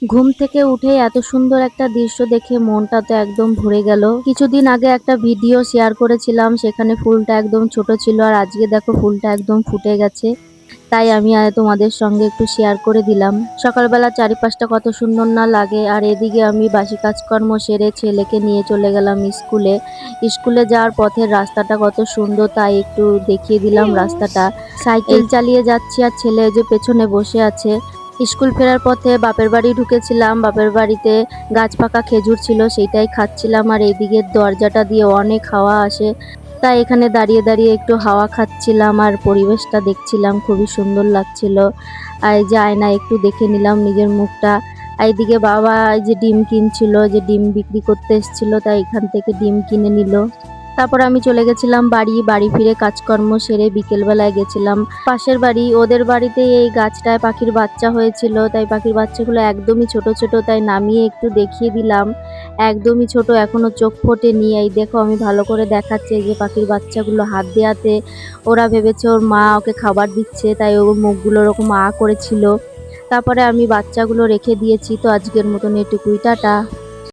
ঘুম থেকে উঠেই এত সুন্দর একটা দৃশ্য দেখে মনটা তো একদম ভরে গেল। কিছুদিন আগে একটা ভিডিও শেয়ার করেছিলাম, সেখানে ফুলটা একদম ছোট ছিল আর আজকে দেখো ফুলটা একদম ফুটে গেছে। তাই আমি তোমাদের সঙ্গে একটু শেয়ার করে দিলাম। সকালবেলা চারিপাশটা কত সুন্দর না লাগে। আর এদিকে আমি বাসি কাজকর্ম সেরে ছেলেকে নিয়ে চলে গেলাম স্কুলে। স্কুলে যাওয়ার পথের রাস্তাটা কত সুন্দর, তাই একটু দেখিয়ে দিলাম রাস্তাটা। সাইকেল চালিয়ে যাচ্ছি আর ছেলে যে পেছনে বসে আছে। স্কুল ফেরার পথে বাপের বাড়ি ঢুকেছিলাম। বাপের বাড়িতে গাছ পাকা খেজুর ছিল, সেইটাই খাচ্ছিলাম। আর এইদিকে দরজাটা দিয়ে অনেক হাওয়া আসে, তাই এখানে দাঁড়িয়ে দাঁড়িয়ে একটু হাওয়া খাচ্ছিলাম আর পরিবেশটা দেখছিলাম, খুবই সুন্দর লাগছিল। আর এই যে আয়নায় একটু দেখে নিলাম নিজের মুখটা। আর এইদিকে বাবা এই যে ডিম কিনছিল, যে ডিম বিক্রি করতে এসেছিল, তাই এখান থেকে ডিম কিনে নিল। তারপর আমি চলে গেছিলাম বাড়ি ফিরে কাজকর্ম সেরে বিকেলবেলায় গেছিলাম পাশের বাড়ি। ওদের বাড়িতে এই গাছটায় পাখির বাচ্চা হয়েছিল, তাই পাখির বাচ্চাগুলো একদমই ছোট ছোট, তাই নামিয়ে একটু দেখিয়ে দিলাম। একদমই ছোট, এখনো চোখ ফোটেনি। এই দেখো আমি ভালো করে দেখাচ্ছি, এই যে পাখির বাচ্চাগুলো হাত দেওয়াতে ওরা ভেবেছে ওর মা ওকে খাবার দিচ্ছে, তাই ওর মুখগুলো ওরকম করেছিল। তারপরে আমি বাচ্চাগুলো রেখে দিয়েছি। তো আজকের মতন এটুকুই, টাটা।